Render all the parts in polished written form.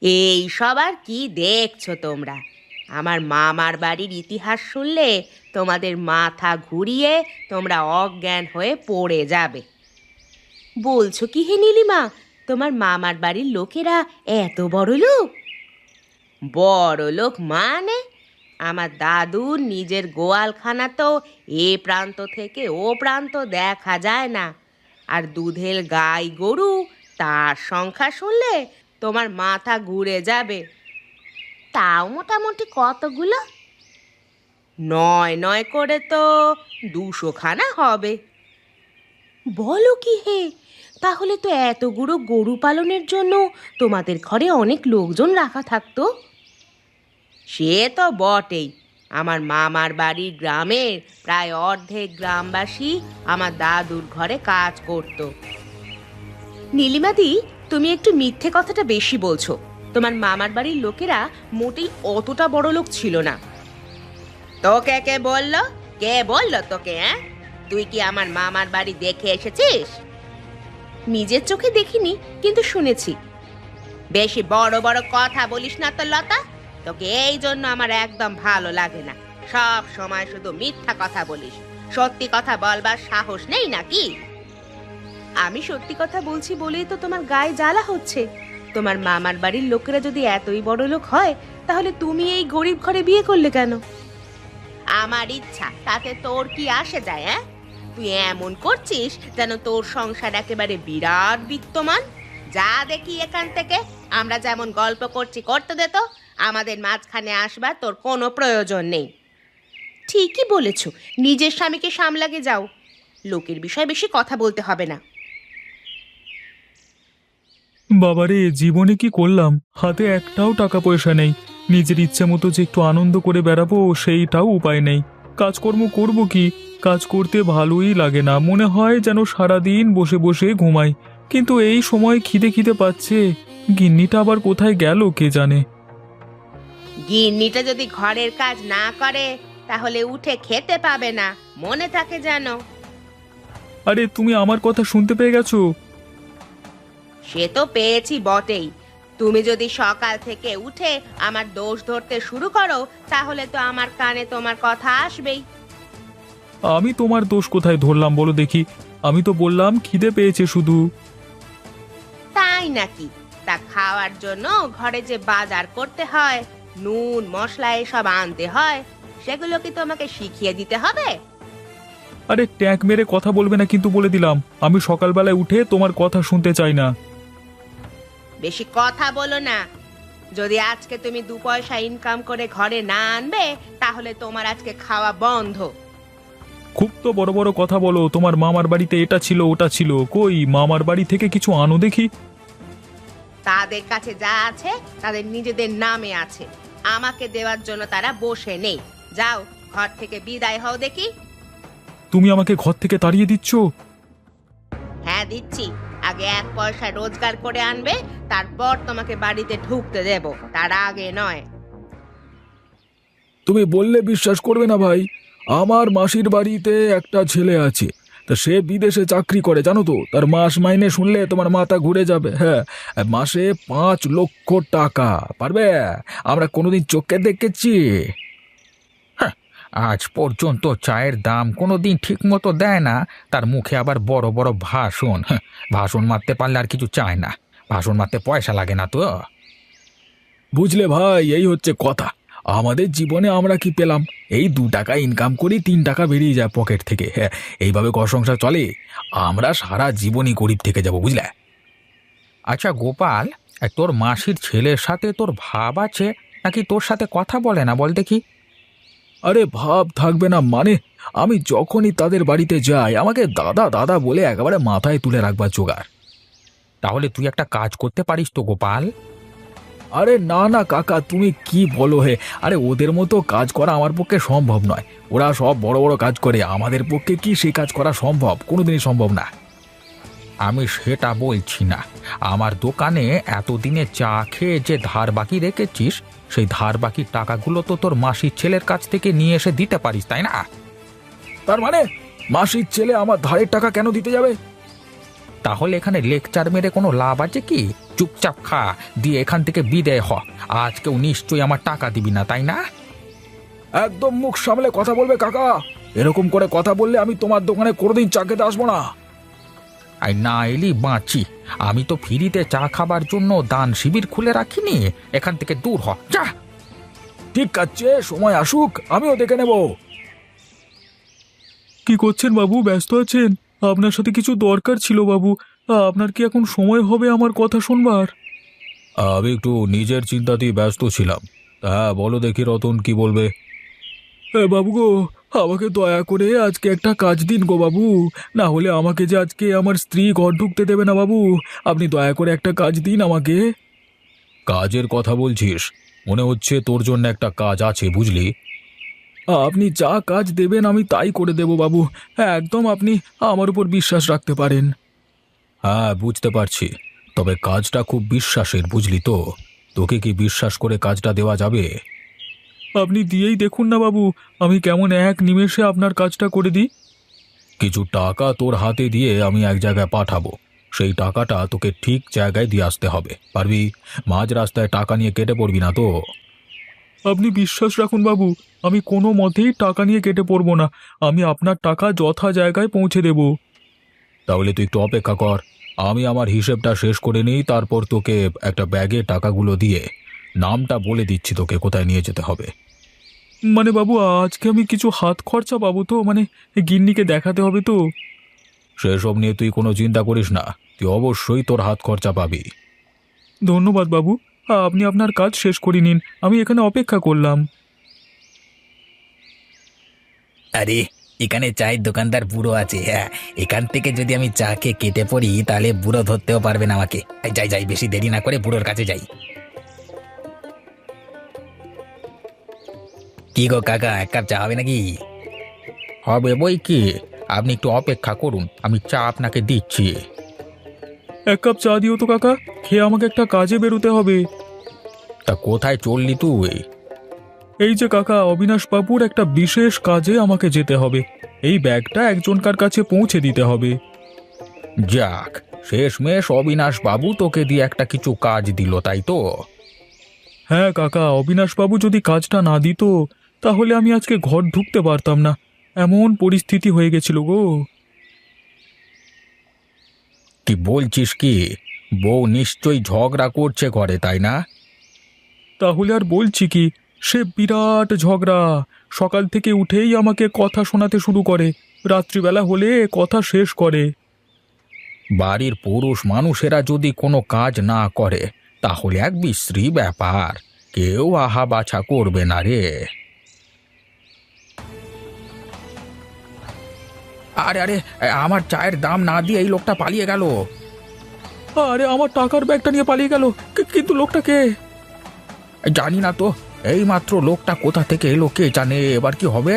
এই সব আর কি দেখছো তোমরা? আমার মামার বাড়ির ইতিহাস শুনলে তোমাদের মাথা ঘুরিয়ে তোমরা অজ্ঞান হয়ে পড়ে যাবে। বলছো কি হে নীলিমা, তোমার মামার বাড়ির লোকেরা এত বড় লোক? বড় লোক মানে আমার দাদুর নিজের গোয়ালখানা তো এ প্রান্ত থেকে ও প্রান্ত দেখা যায় না। আর দুধের গাই গরু, তার সংখ্যা শুনলে তোমার মাথা ঘুরে যাবে। তাও মোটামুটি কতগুলো? নয় নয় করে তো 200 খানা হবে। বলো কি হে, তাহলে তো এতগুলো গরু পালনের জন্য তোমাদের ঘরে অনেক লোকজন রাখা থাকতো। সে তো বটেই। আমার মামার বাড়ির গ্রামের প্রায় অর্ধেক গ্রামবাসী আমার দাদুর ঘরে কাজ করত। নীলিমাদি, তুমি একটু মিথ্যে কথাটা বেশি বলছো। তোমার মামার বাড়ির লোকেরা মোটেই অতটা বড় লোক ছিল না। তোকে কে বললো? কে বললো তোকে? তুই কি আমার মামার বাড়ি দেখে এসেছিস? নিজের চোখে দেখিনি, কিন্তু শুনেছি। বেশি বড় বড় কথা বলিস না তো লতা। তোকে এই জন্য আমার একদম ভালো লাগে না। সব সময় শুধু মিথ্যা কথা বলিস। সত্যি কথা বলবার সাহস নেই নাকি? আমি সত্যি কথা বলছি বলেই তো তোমার গায়ে জ্বালা হচ্ছে। তোমার মামার বাড়ির লোকেরা যদি এতই বড় লোক হয়, তাহলে তুমি এই গরিব ঘরে বিয়ে করলে কেন? আমার ইচ্ছা, তাতে তোর কি আসে যায়? তুই এমন করছিস যেন তোর সংসার একেবারে বিরাট বিত্তমান। যা দেখি এখান থেকে। আমরা যেমন গল্প করছি করতে দে তো। আমাদের মাঝখানে আসবার তোর কোনো প্রয়োজন নেই। ঠিকই বলেছ, নিজের স্বামীকে সামলাগে যাও। লোকের বিষয়ে বেশি কথা বলতে হবে না। বাবারে, জীবনে কি করলাম! হাতে একটাও টাকা পয়সা নেই। নিজের ইচ্ছে মতো যে একটু আনন্দ করে বেড়াবো, সেইটাও উপায় নেই। কাজকর্ম করব কি? কাজ করতে ভালোই লাগে না, মনে হয় যেন সারাদিন বসে বসে ঘুমাই। কিন্তু এই সময় খিদে খিদে পাচ্ছে। গিন্নিটা আবার কোথায় গেল কে জানে। গিন্নিটা যদি ঘরের কাজ না করে, তাহলে উঠে খেতে পাবে না, মনে থাকে যেন। আরে, তুমি আমার কথা শুনতে পেয়ে গেছো? সে তো পেয়েছি বটেই। তুমি যদি সকাল থেকে উঠে আমার দোষ ধরতে শুরু করো, তাহলে তো আমার কানে তোমার কথা আসবেই। আমি তোমার দোষ কোথায় ধরলাম বলো দেখি? আমি তো বললাম খিদে পেয়েছে শুধু। তাই নাকি? তা খাওয়ার জন্য ঘরে যে বাজার করতে হয়, নুন মশলা এসব আনতে হয়, সেগুলো কি তোমাকে শিখিয়ে দিতে হবে? আরে, ট্যাঁক মেরে কথা বলবে না কিন্তু, বলে দিলাম। আমি সকালবেলায় উঠে তোমার কথা শুনতে চাই না। বেশি কথা বলো না। যদি আজকে তুমি 2 পয়সা ইনকাম করে ঘরে না আনবে, তাহলে তোমার আজকে খাওয়া বন্ধ। খুব তো বড় বড় কথা বলো, তোমার মামার বাড়িতে এটা ছিল ওটা ছিল। কই, মামার বাড়ি থেকে কিছু আনো দেখি। তাদের কাছে যা আছে তাদের নিজেদের নামে আছে। আমাকে দেওয়ার জন্য তারা বসে নেই। যাও, ঘর থেকে বিদায় হও দেখি। তুমি আমাকে ঘর থেকে তাড়িয়ে দিচ্ছ? হ্যাঁ, দিচ্ছি। আগে 1 পয়সা রোজগার করে আনবে, তারপর তোমাকে বাড়িতে ঢুকতে দেব, তার আগে নয়। তুমি বললে বিশ্বাস করবে না ভাই। আমার মাসির বাড়িতে একটা ছেলে আছে। তা সে বিদেশে চাকরি করে, জানো তো? তার মাস মাইনে শুনলে তোমার মাথা ঘুরে যাবে। হ্যাঁ, মাসে 5 লক্ষ টাকা। পারবে? আমরা কোনোদিন চোখে দেখেছি? আজ পর্যন্ত চায়ের দাম কোনোদিন ঠিক মতো দেয় না, তার মুখে আবার বড় বড় ভাষণ। ভাষণ মারতে পারলে আর কিছু চায় না। ভাষণ মারতে পয়সা লাগে না তো। বুঝলে ভাই, এই হচ্ছে কথা। আমাদের জীবনে আমরা কি পেলাম? এই 2 টাকা ইনকাম করি, 3 টাকা বেরিয়ে যায় পকেট থেকে। হ্যাঁ, এইভাবে ঘর সংসার চলে। আমরা সারা জীবনই গরিব থেকে যাব, বুঝলে? আচ্ছা গোপাল, তোর মাসির ছেলের সাথে তোর ভাব আছে নাকি তোর সাথে কথা বলে না বল দেখি? আরে, ভাব থাকবে না মানে? আমি যখনই তাদের বাড়িতে যাই, আমাকে দাদা দাদা বলে একেবারে মাথায় তুলে রাখবার জোগাড়। তাহলে তুই একটা কাজ করতে পারিস তো গোপাল। আরে না না কাকা, তুমি কি বলো হে? আরে, ওদের মতো কাজ করা আমার পক্ষে সম্ভব নয়। ওরা সব বড় বড় কাজ করে, আমাদের পক্ষে কি সেই কাজ করা সম্ভব? কোনোদিনই সম্ভব না। আমি সেটা বলছি না। আমার দোকানে এতদিনে চা খেয়ে যে ধার বাকি রেখেছিস, সেই ধার বাকি টাকাগুলো তো তোর মাসির ছেলের কাছ থেকে নিয়ে এসে দিতে পারিস, তাই না? তার মানে মাসির ছেলে আমার ধারের টাকা কেন দিতে যাবে? তাহলে এখানে লেকচার মেরে কোনো লাভ আছে কি? চুপচাপ খা, দিয়ে এখান থেকে বিদায় হ। আজকেও নিশ্চয়ই আমার টাকা দিবি না, তাই না? একদম মুখ সামলে কথা বলবে কাকা। এরকম করে কথা বললে আমি তোমার দোকানে কোনোদিন চা খেতে আসবো না। আর না এলি বাঁচি। আমি তো ফ্রিতে চা খাবার জন্য দান শিবির খুলে রাখিনি। এখান থেকে দূর হ, যা। ঠিক আছে, সময় আসুক, আমিও দেখে নেব। কি করছেন বাবু, ব্যস্ত আছেন? আপনার সাথে কিছু দরকার ছিল বাবু। আপনার কি এখন সময় হবে আমার কথা শুনবার? আমি একটু নিজের চিন্তাতেই ব্যস্ত ছিলাম। হ্যাঁ, বলো দেখি রতন, কি বলবে? বাবু গো, আমাকে দয়া করে আজকে একটা কাজ দিন গো বাবু। না হলে আমাকে যে আজকে আমার স্ত্রী ঘর ঢুকতে দেবে না বাবু। আপনি দয়া করে একটা কাজ দিন আমাকে। কাজের কথা বলছিস? মনে হচ্ছে তোর জন্য একটা কাজ আছে, বুঝলি? আপনি যা কাজ দেবেন আমি তাই করে দেব বাবু। হ্যাঁ, একদম আপনি আমার উপর বিশ্বাস রাখতে পারেন। হ্যাঁ, বুঝতে পারছি, তবে কাজটা খুব বিশ্বাসের, বুঝলি তো? তোকে কি বিশ্বাস করে কাজটা দেওয়া যাবে? আপনি দিয়েই দেখুন না বাবু, আমি কেমন এক নিমেষে আপনার কাজটা করে দিই। কিছু টাকা তোর হাতে দিয়ে আমি এক জায়গায় পাঠাবো। সেই টাকাটা তোকে ঠিক জায়গায় দিয়ে আসতে হবে, পারবি? মাঝ রাস্তায় টাকা নিয়ে কেটে পড়বি না তো? আপনি বিশ্বাস রাখুন বাবু, আমি কোনো মতেই টাকা নিয়ে কেটে পড়ব না। আমি আপনার টাকা যথা জায়গায় পৌঁছে দেব। তাহলে তুই একটু অপেক্ষা কর, আমি আমার হিসেবটা শেষ করে নিই, তারপর তোকে একটা ব্যাগে টাকাগুলো দিয়ে নামটা বলে দিচ্ছি তোকে কোথায় নিয়ে যেতে হবে। মানে বাবু, আজকে আমি কিছু হাত খরচা পাবো তো? মানে গিন্নিকে দেখাতে হবে তো। সেসব নিয়ে তুই কোনো চিন্তা করিস না, তুই অবশ্যই তোর হাত খরচা পাবি। ধন্যবাদ বাবু, আপনি আপনার কাজ শেষ করে নিন, আমি এখানে অপেক্ষা করলাম। আরে, এখানে চায়ের দোকানদার বুড়ো আছে। হ্যাঁ, এখান থেকে যদি আমি চা খেয়ে কেটে পড়ি তাহলে বুড়ো ধরতেও পারবে না আমাকে। যাই যাই, বেশি দেরি না করে বুড়োর কাছে যাই। কি গো কাকা, এক কাপ চা হবে নাকি? হবে বই কি, আপনি একটু অপেক্ষা করুন, আমি চা আপনাকে দিচ্ছি। এক কাপ চা দিও তো কাকা, খেয়ে আমাকে একটা কাজে বেরোতে হবে। তা কোথায় চললি তুই? এই যে কাকা, অবিনাশ বাবুর একটা বিশেষ কাজে আমাকে যেতে হবে। এই ব্যাগটা একজনকার কাছে পৌঁছে দিতে হবে। যাক, শেষমেশ অবিনাশ বাবু তোকে দিয়ে একটা কিছু কাজ দিল, তাই তো? হ্যাঁ কাকা, অবিনাশ বাবু যদি কাজটা না দিত তাহলে আমি আজকে ঘর ঢুকতে পারতাম না। এমন পরিস্থিতি হয়ে গেছিল গো। কি বলছিস কি? বউ নিশ্চয়ই ঝগড়া করছে ঘরে, তাই না? তাহলে আর বলছি কি, সে বিরাট ঝগড়া। সকাল থেকে উঠেই আমাকে কথা শোনাতে শুরু করে, রাত্রিবেলা হলে কথা শেষ করে। বাড়ির পুরুষ মানুষেরা যদি কোনো কাজ না করে তাহলে এক বিশ্রী ব্যাপার, কেউ আহা বাছা করবে না রে। আরে আরে, আমার চায়ের দাম না দিয়ে এই লোকটা পালিয়ে গেল। আরে, আমার টাকার ব্যাগটা নিয়ে পালিয়ে গেল। কিন্তু লোকটা কে? জানি না তো, এই মাত্র লোকটা কোথা থেকে এলো কে জানে। এবার কি হবে?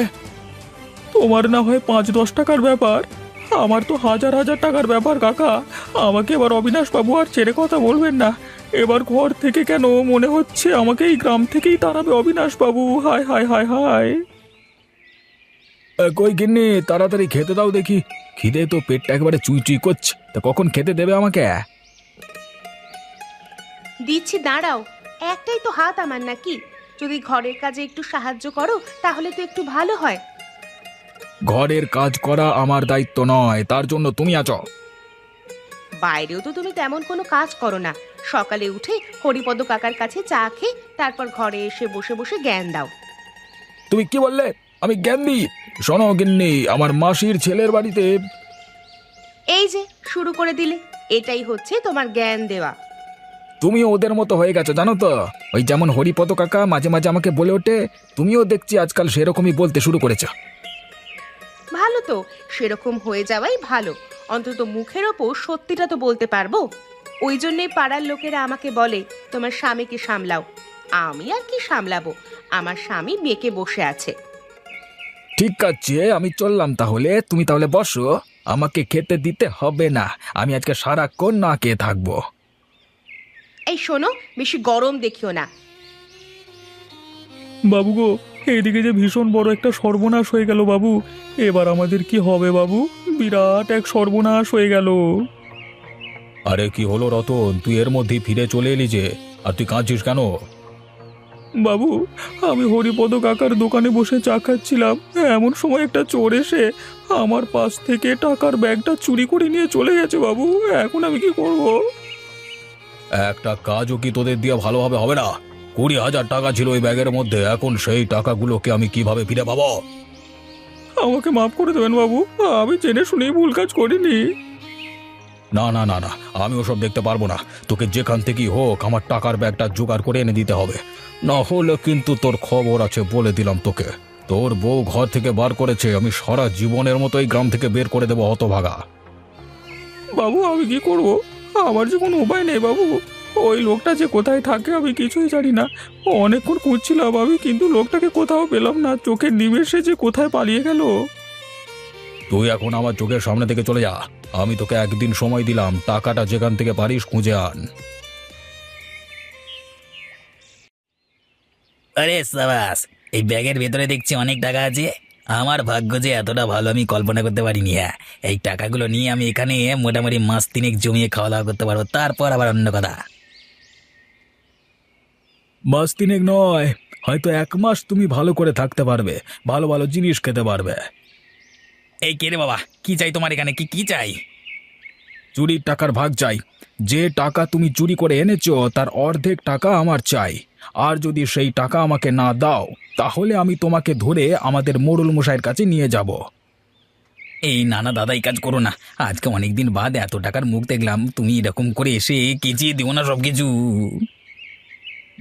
তোমার না হয় 5-10 টাকার ব্যাপার, আমার তো হাজার হাজার টাকার ব্যাপার কাকা। আমাকে এবার অবিনাশ বাবু আর ছেড়ে কথা বলবেন না। এবার ঘর থেকে কেন মনে হচ্ছে আমাকে এই গ্রাম থেকেই তাড়াবে অবিনাশ বাবু। হায় হায় হায় হায়। কই গিন্নি, তাড়াতাড়ি খেতে দাও দেখি, খিদে তো পেটটা একেবারে চুই চুই করছে। তা কখন খেতে দেবে আমাকে? দিচ্ছি, দাঁড়াও। একটাই তো হাত আমার নাকি? যদি ঘরের কাজে একটু সাহায্য করো তাহলে তো একটু ভালো হয়। ঘরের কাজ করা আমার দায়িত্ব নয়, তার জন্য তুমি আছো। বাইরেও তো তুমি তেমন কোনো কাজ করো না। সকালে উঠে হরিপদ কাকার কাছে চা খেয়ে তারপর ঘরে এসে বসে বসে জ্ঞান দাও। তুমি কি বললে? আমি জ্ঞান দিই? শোনো গিন্নি, আমার মাসির ছেলের বাড়িতে। এই যে শুরু করে দিলে, এটাই হচ্ছে তোমার জ্ঞান দেওয়া। তুমিও ওদের মতো হয়ে গেছো, জানো তো? ওই যেমন হরিপদ কাকা মাঝে মাঝে আমাকে বলে ওঠে, তুমিও দেখছি আজকাল সেরকমই বলতে শুরু করেছো। ভালো তো, সেরকম হয়ে যাওয়াই ভালো। অন্তত মুখের ওপর সত্যিটা তো বলতে পারবো। ওই জন্যই পাড়ার লোকেরা আমাকে বলে তোমার স্বামীকে সামলাও। আমি আর কি সামলাবো, আমার স্বামী মেয়েকে বসে আছে। ঠিক আছে, আমি চললাম তাহলে। তুমি তাহলে বসো, আমাকে খেতে দিতে হবে না। আমি আজকে সারাক্ষণ না খেয়ে থাকবো। এই শোনো, বেশি গরম দেখিও না। বাবু গো, এইদিকে যে ভীষণ বড় একটা সর্বনাশ হয়ে গেল বাবু। এবার আমাদের কি হবে বাবু? বিরাট এক সর্বনাশ হয়ে গেল। আরে কি হলো রতন, তুই এর মধ্যেই ফিরে চলে এলি যে, আর তুই কাঁদছিস কেন? বাবু, আমি হরিপদ কাকার দোকানে বসে চা খাচ্ছিলাম, এমন সময় একটা চোর এসে আমার পাশ থেকে টাকার ব্যাগটা চুরি করে নিয়ে চলে গেছে বাবু। এখন আমি কি করব? একটা কাজও কি তোদের দিয়ে ভালোভাবে হবে না? 20,000 টাকা ছিল ওই ব্যাগের মধ্যে, এখন সেই টাকাগুলোকে আমি কিভাবে ফিরে পাবো? আমাকে মাফ করে দেবেন বাবু, আমি জেনে শুনেই ভুল কাজ করিনি। না না না না, আমি ওসব দেখতে পারবো না। তোকে যেখান থেকেই হোক আমার টাকার ব্যাগটা জোগাড় করে এনে দিতে হবে, না হলে কিন্তু তোর খবর আছে বলে দিলাম তোকে। তোর বউ ঘর থেকে বার করেছে, আমি সারা জীবনের মতো এই গ্রাম থেকে বের করে দেবো হতভাগা। বাবু, আমি কি করব? আমার যে কোনো উপায় নেই বাবু। ওই লোকটা যে কোথায় থাকে আমি কিছুই জানি না। অনেকক্ষণ খুঁজছিলাম আমি, কিন্তু লোকটাকে কোথাও পেলাম না। চোখের নিমেষে যে কোথায় পালিয়ে গেল। তুই এখন আমার চোখের সামনে থেকে চলে যা। আমি তোকে একদিন সময় দিলাম, টাকাটা যেখান থেকে পারিস খুঁজে আন। আরে সাবাস, এই ব্যাগের ভেতরে দেখছি অনেক টাকা আছে। আমার ভাগ্য যে এতটা ভালো আমি কল্পনা করতে পারিনি। হ্যাঁ, এই টাকাগুলো নিয়ে আমি এখানে মোটামুটি মাস তিনেক জমিয়ে খাওয়া দাওয়া করতে পারবো, তারপর আবার অন্য কথা। মাস তিনেক নয়, হয়তো 1 মাস তুমি ভালো করে থাকতে পারবে, ভালো ভালো জিনিস খেতে পারবে। এই কে রে বাবা, কি চাই তোমার এখানে? কি কি চাই? চুরির টাকার ভাগ চাই। যে টাকা তুমি চুরি করে এনেছো তার অর্ধেক টাকা আমার চাই। আর যদি সেই টাকা আমাকে না দাও, তাহলে আমি তোমাকে ধরে আমাদের মোড়ল মশাইয়ের কাছে নিয়ে যাব। এই না না দাদা, এই কাজ করো না। আজকে অনেকদিন বাদ এত টাকার মুখ দেখলাম, তুমি এরকম করে এসে কেচিয়ে দিও না সব কিছু।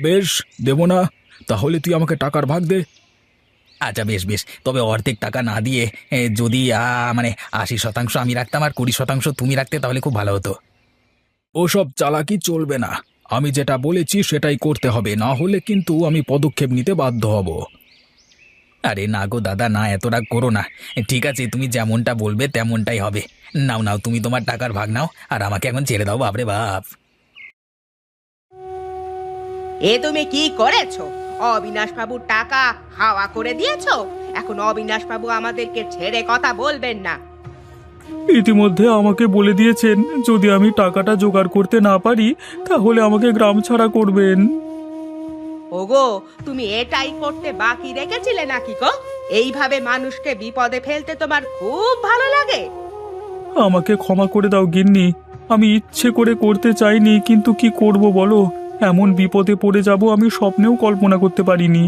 বেশ, দেব না। তাহলে তুই আমাকে টাকার ভাগ দে। আচ্ছা বেশ বেশ, তবে অর্ধেক টাকা না দিয়ে যদি মানে 80% আমি রাখতাম আর 20% তুমি রাখতে, তাহলে খুব ভালো হতো। ওসব চালাকি চলবে না। আমি যেটা বলেছি সেটাই করতে হবে, না হলে কিন্তু আমি পদক্ষেপ নিতে বাধ্য হব। আরে না গো দাদা, না এত রাগ করো না। ঠিক আছে, তুমি যেমনটা বলবে তেমনটাই হবে। নাও নাও, তুমি তোমার টাকার ভাগ নাও, আর আমাকে এখন ছেড়ে দাও। বাপরে বাপ, এ তুমি কি করেছো? অবিনাশ বাবুর টাকা হাওয়া করে দিয়েছো। এখন অবিনাশ বাবু আমাদেরকে ছেড়ে কথা বলবেন না। ইতিমধ্যে আমাকে বলে দিয়েছেন, যদি আমি টাকাটা জোগাড় করতে না পারি তাহলে আমাকে গ্রাম ছাড়া করবেন। ওগো, তুমি এটাই করতে বাকি রেখেছিলে নাকি গো? এইভাবে মানুষকে বিপদে ফেলতে তোমার খুব ভালো লাগে? আমাকে ক্ষমা করে দাও গিন্নি, আমি ইচ্ছে করে করতে চাইনি, কিন্তু কি করব বলো? এমন বিপদে পড়ে যাব আমি স্বপ্নেও কল্পনা করতে পারিনি।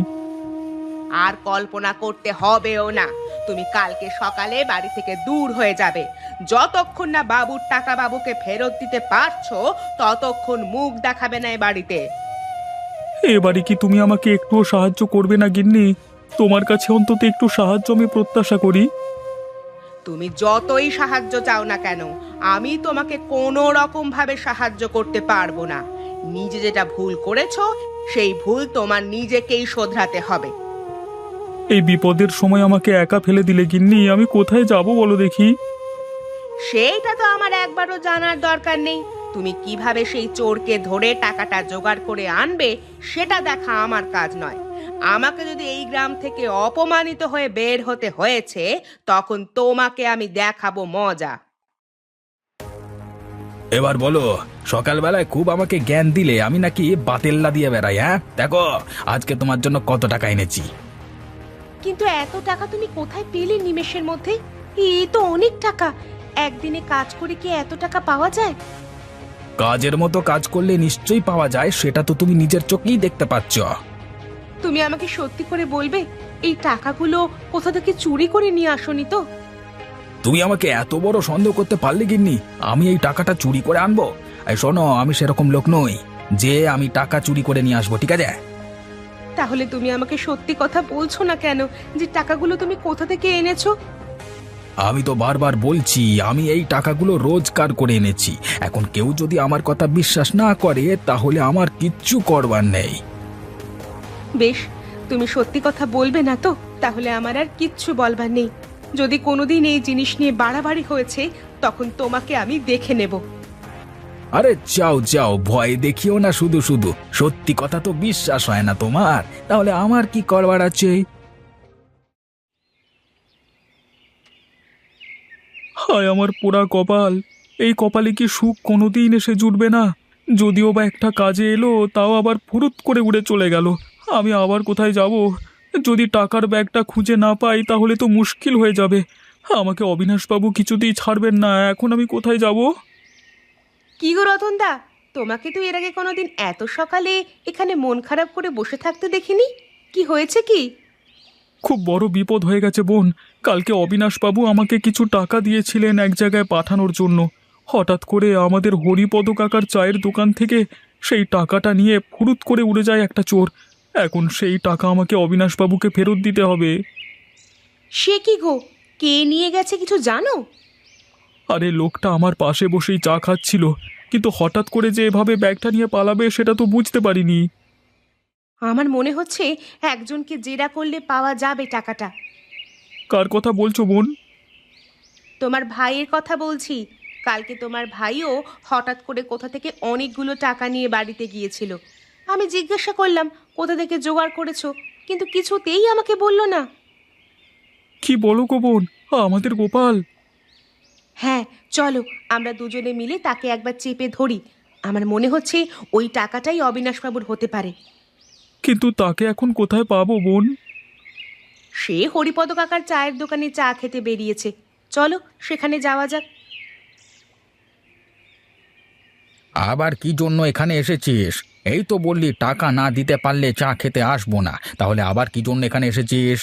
আর কল্পনা করতে হবেও না। তুমি কালকে সকালে বাড়ি থেকে দূর হয়ে যাবে। যতক্ষণ না বাবুর টাকা বাবুকে ফেরত দিতে পারছো, ততক্ষণ মুখ দেখাবে না এ বাড়িতে। এবারে কি তুমি আমাকে একটুও সাহায্য করবে না গিন্নি? তোমার কাছে অন্তত একটু সাহায্য আমি প্রত্যাশা করি। তুমি যতই সাহায্য চাও না কেন, আমি তোমাকে কোনো রকম ভাবে সাহায্য করতে পারবো না। নিজে যেটা ভুল করেছো, সেই ভুল তোমার নিজেকেই শোধরাতে হবে। এই বিপদের সময় আমাকে একা ফেলে দিলে গিন্নি, আমি কোথায় যাব বলো দেখি? সেইটা তো আমার একবারও জানার দরকার নেই। তুমি কিভাবে সেই চোরকে ধরে টাকাটা জোগাড় করে আনবে সেটা দেখা আমার কাজ নয়। আমাকে যদি এই গ্রাম থেকে অপমানিত হয়ে বের হতে হয়েছে, তখন তোমাকে আমি দেখাবো মজা। এবার বলো, সকালবেলায় খুব আমাকে জ্ঞান দিলে আমি নাকি বাতেল্লা দিয়ে বেড়াই। হ্যাঁ, দেখো আজকে তোমার জন্য কত টাকা এনেছি। কিন্তু এত টাকা তুমি কোথায় পেলে নিমেষের মধ্যে? এই তো অনেক টাকা। একদিনে কাজ করে কি এত টাকা পাওয়া যায়? কাজের মতো কাজ করলে নিশ্চয়ই পাওয়া যায়, সেটা তো তুমি নিজের চোখেই দেখতে পাচ্ছ। তুমি আমাকে সত্যি করে বলবে, এই টাকাগুলো কোথা থেকে চুরি করে নিয়ে আসোনি তো? তুমি আমাকে এত বড় সন্দেহ করতে পারলে গিন্নি, আমি এই টাকাটা চুরি করে আনবো? এই শোনো, আমি সেরকম লোক নই যে আমি টাকা চুরি করে নিয়ে আসবো, ঠিক আছে? তাহলে তুমি আমাকে সত্যি কথা বলছো না কেন, যে টাকাগুলো তুমি কোথা থেকে এনেছো? আমি তো বারবার বলছি আমি এই টাকাগুলো রোজগার করে এনেছি। এখন কেউ যদি আমার কথা বিশ্বাস না করে, তাহলে আমার কিচ্ছু করবার নেই। বেশ, তুমি সত্যি কথা বলবে না তো? তাহলে আমার আর কিচ্ছু বলবার নেই। যদি কোনোদিন এই জিনিস নিয়ে বাড়াবাড়ি হয়েছে, তখন তোমাকে আমি দেখে নেব। আরে যাও যাও, ভয় দেখিও না শুধু শুধু। সত্যি কথা তো বিশ্বাস হয় না তোমার, তাহলে আমার কি করবার আছে? হায় আমার পোড়া কপাল! এই কপালে কি সুখ কোনোদিন এসে জুটবে না? যদিও বা একটা কাজে এলো, তাও আবার ফুরুত করে উড়ে চলে গেল। আমি আবার কোথায় যাব? যদি টাকার ব্যাগটা খুঁজে না পাই তাহলে তো মুশকিল হয়ে যাবে। আমাকে অবিনাশবাবু কিছুতেই ছাড়বেন না। এখন আমি কোথায় যাব? কি গো রতনদা, তোমাকে তো এর আগে কোনোদিন এত সকালে এখানে মন খারাপ করে বসে থাকতে দেখিনি। কি হয়েছে কি? খুব বড় বিপদ হয়ে গেছে বোন। কালকে অবিনাশবাবু আমাকে কিছু টাকা দিয়েছিলেন এক জায়গায় পাঠানোর জন্য। হঠাৎ করে আমাদের হরিপদ কাকার চায়ের দোকান থেকে সেই টাকাটা নিয়ে ফুরুত করে উড়ে যায় একটা চোর। এখন সেই টাকা আমাকে অবিনাশবাবুকে ফেরত দিতে হবে। সে কি গো, কে নিয়ে গেছে কিছু জানো? আরে লোকটা আমার পাশে বসেই চা খাচ্ছিল, কিন্তু হঠাৎ করে যে এভাবে ব্যাগটা নিয়ে পালাবে সেটা তো বুঝতে পারিনি। আমার মনে হচ্ছে একজনকে জেরা করলে পাওয়া যাবে টাকাটা। কার কথা বলছো বোন? তোমার ভাইয়ের কথা বলছি। কালকে তোমার ভাইও হঠাৎ করে কোথা থেকে অনেকগুলো টাকা নিয়ে বাড়িতে গিয়েছিল। আমি জিজ্ঞাসা করলাম কোথা থেকে জোগাড় করেছো, কিন্তু কিছুতেই আমাকে বললো না। কি বলো গো বোন, আমাদের গোপাল? হ্যাঁ, চলো আমরা দুজনে মিলে তাকে একবার চেপে ধরি। আমার মনে হচ্ছে ওই টাকাটাই অবিনাশবাবুর হতে পারে। কিন্তু তাকে এখন কোথায় পাবো বোন? সে হরিপদ কাকার চায়ের দোকানে চা খেতে বেরিয়েছে। চলো সেখানে যাওয়া যাক। আবার কি জন্য এখানে এসেছিস? এই তো বললি টাকা না দিতে পারলে চা খেতে আসবো না, তাহলে আবার কি জন্য এখানে এসেছিস?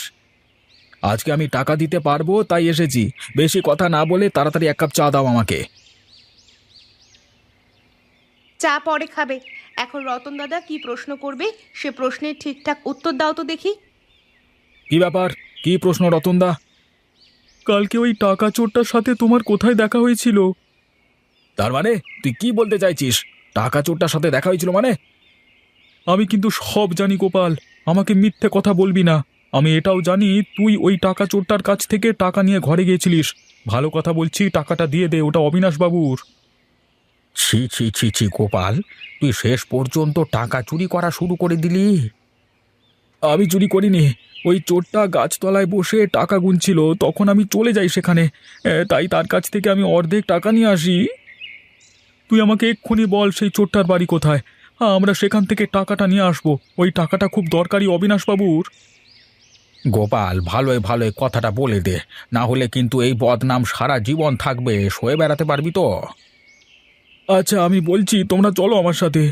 আজকে আমি টাকা দিতে পারবো তাই এসেছি। বেশি কথা না বলে তাড়াতাড়ি এক কাপ চা দাও আমাকে। চা পরে খাবে। এখন রতন দাদা কি প্রশ্ন করবে সে প্রশ্নের ঠিকঠাক উত্তর দাও তো দেখি। কি ব্যাপার? কি প্রশ্ন রতনদা? কালকে ওই টাকা চোরটার সাথে তোমার কোথায় দেখা হয়েছিল? তার মানে তুই কি বলতে চাইছিস? টাকা চোরটার সাথে দেখা হয়েছিল মানে? আমি কিন্তু সব জানি গোপাল, আমাকে মিথ্যে কথা বলবি না। আমি এটাও জানি তুই ওই টাকা চোরটার কাছ থেকে টাকা নিয়ে ঘরে গিয়েছিলিস। ভালো কথা বলছি, টাকাটা দিয়ে দে, ওটা অবিনাশবাবুর। ছি ছি ছি ছি গোপাল, তুই শেষ পর্যন্ত টাকা চুরি করা শুরু করে দিলি। আমি চুরি করিনি। ওই চোরটা গাছতলায় বসে টাকা গুনছিল, তখন আমি চলে যাই সেখানে। তাই তার কাছ থেকে আমি অর্ধেক টাকা নিয়ে আসি। তুই আমাকে এক্ষুনি বল সেই চোরটার বাড়ি কোথায়। আমরা সেখান থেকে টাকাটা নিয়ে আসবো। ওই টাকাটা খুব দরকারি অবিনাশবাবুর। গোপাল, ভালোই ভালোই কথাটা বলে দে, না হলে কিন্তু এই বদনাম সারা জীবন থাকবে। সয়ে বেড়াতে পারবি তো? আচ্ছা আমি বলছি, তোমরা চলো আমার সাথে।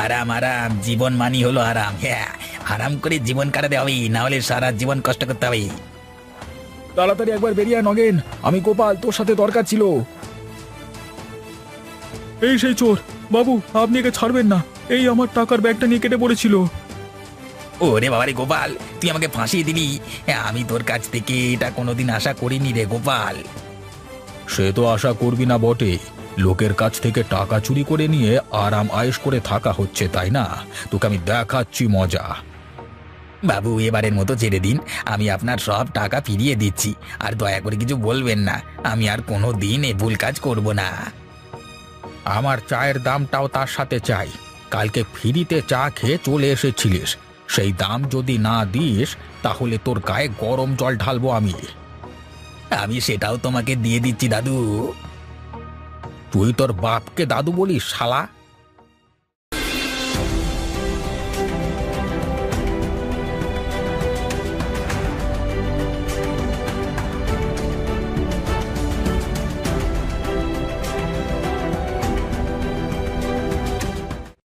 আরাম আরাম, জীবন মানি হলো আরাম। হ্যাঁ, আরাম করে জীবন কাটাতে হবে, না হলে সারা জীবন কষ্ট করতে হবে। তাড়াতাড়ি একবার বেরিয়ে আয় নগেন। আমি গোপাল, তোর সাথে দরকার ছিল। এই সেই চোর। বাবু, আপনি একে ছাড়বেন না। এই আমার টাকার ব্যাগটা নিয়ে কেটে পড়েছিল। ওরে বাবারে গোপাল, তুই আমাকে ফাঁসিয়ে দিলি। আমি তোর কাছ থেকে এটা কোনোদিন আশা করিনি রে গোপাল। সে তো আশা করবি না বটে। লোকের কাছ থেকে টাকা চুরি করে নিয়ে আরাম আয়েশ করে থাকা হচ্ছে, তাই না? তোকে আমি দেখাচ্ছি মজা। বাবু, এবারের মতো ছেড়ে দিন। আমি আপনার সব টাকা ফিরিয়ে দিচ্ছি। আর দয়া করে কিছু বলবেন না। আমি আর কোনো দিন এ ভুল কাজ করব না। আমার চায়ের দামটাও তার সাথে চাই। কালকে ফ্রিতে চা খেয়ে চলে এসেছিলিস, সেই দাম যদি না দিস তাহলে তোর গায়ে গরম জল ঢালবো আমি। আমি সেটাও তোমাকে দিয়ে দিচ্ছি দাদু। তুই তোর বাপকে দাদু বলিস শালা?